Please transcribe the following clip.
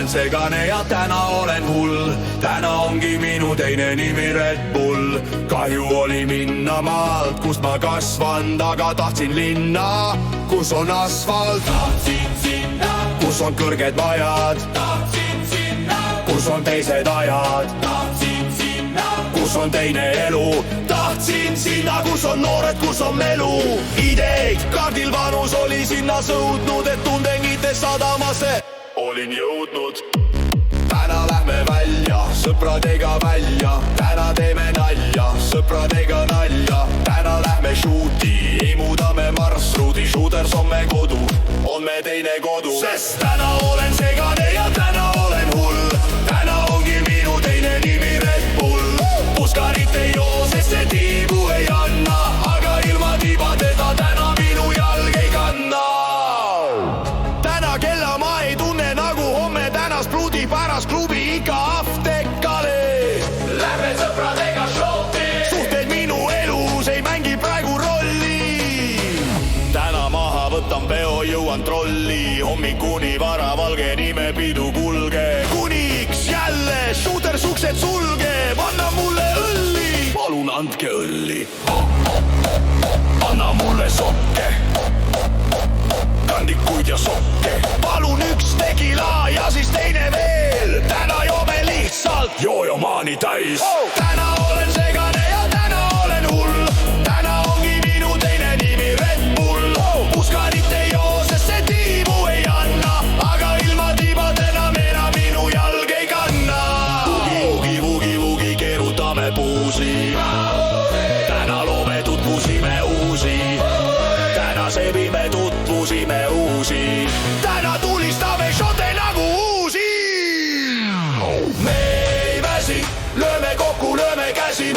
olen segane ja täna olen hull. Täna ongi minu teine nimi Red Bull. Kahju oli minna maalt, kust ma kasvanud, aga tahtsin linna, kus on asfalt. Tahtsin sinna, kus on kõrged majad, tahtsin sinna, kus on teised ajad, tahtsin sinna, kus on teine elu. Tahtsin sinna, kus on noored, kus on melu. Ideid kaardil vanus oli sinna sõudnud, et tundengites sadamasse olin jõudnud. Täna lähme välja, sõpradega välja. Täna teeme nalja, sõpradega nalja. Täna lähme shooti, imudame marsruudi. Shooters on me kodu, on me teine kodu. Sest täna olen segane ja täna olen hull. Täna ongi minu teine nimi Red Bull. Puskarit ei joo, sest see tiibu ei anna, aga ilma tiibadeta täna minu jalg ei kanna. Täna kella ma ei tunne nagu homme, tänas pruudi pärast klubi ikka aftekale. lähme sõpradega shooti. Suhted minu elus ei mängi praegu rolli. Täna maha võtan peo, jõuan trolli. Hommikuni vara valge nime pidu kulge. Kuniks jälle shooter suksed sulgeb, anna mulle õlli. Palun andke õlli. Anna mulle sokke, kandikuid ja sokke. Palun üks tequila ja siis teine veel. Täna joome lihtsalt joojomaani täis. Täna olen segane ja täna olen hull. Täna ongi minu teine nimi Red Bull. Puskarit ei joo, sest see tiibu ei anna, aga ilma tiibadena enam minu jalg ei kanna. Vugi, vugi, vugi, keerutame puusi. Täna loome tutvusime uusi. Täna sebime tutvusime uusi. Täna tulistame šote nagu uusi. Me ei väsi, lööme kokku, lööme käsi.